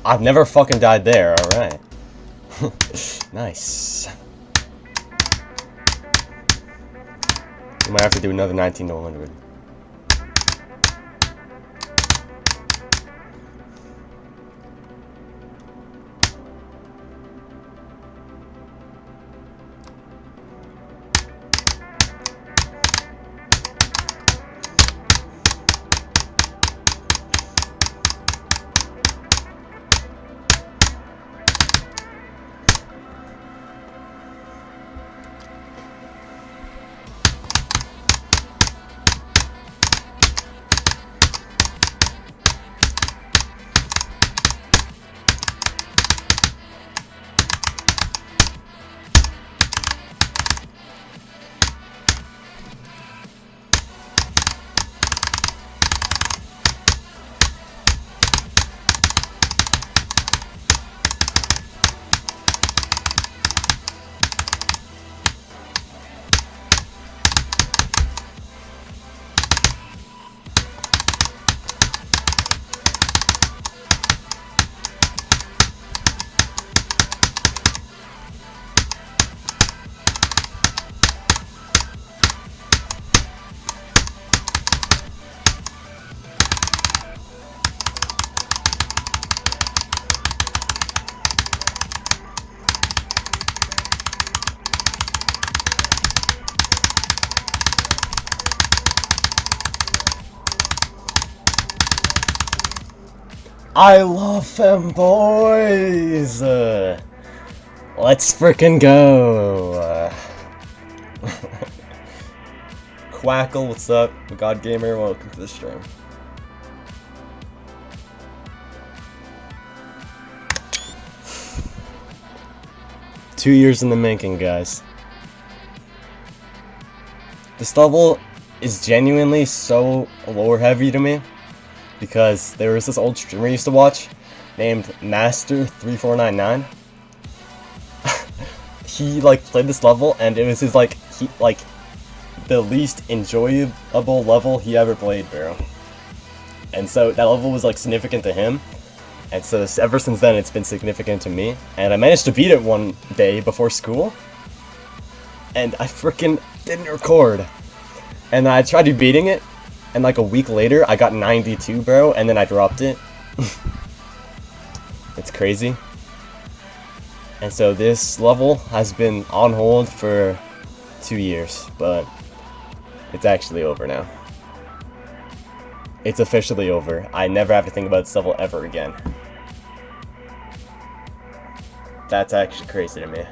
I've never fucking died there, alright. Nice. We might have to do another 19 to 100. I love them boys! Let's frickin' go! Quackle, what's up? God Gamer, welcome to the stream. Two years in the making, guys. This level is genuinely so lore heavy to me. Because there was this old streamer I used to watch named Master3499. He like played this level and it was his the least enjoyable level he ever played, bro. And so that level was like significant to him. And so ever since then it's been significant to me. And I managed to beat it one day before school. And I freaking didn't record. And I tried beating it. And like a week later, I got 92, bro, and then I dropped it. It's crazy. And so this level has been on hold for 2 years, but it's actually over now. It's officially over. I never have to think about this level ever again. That's actually crazy to me.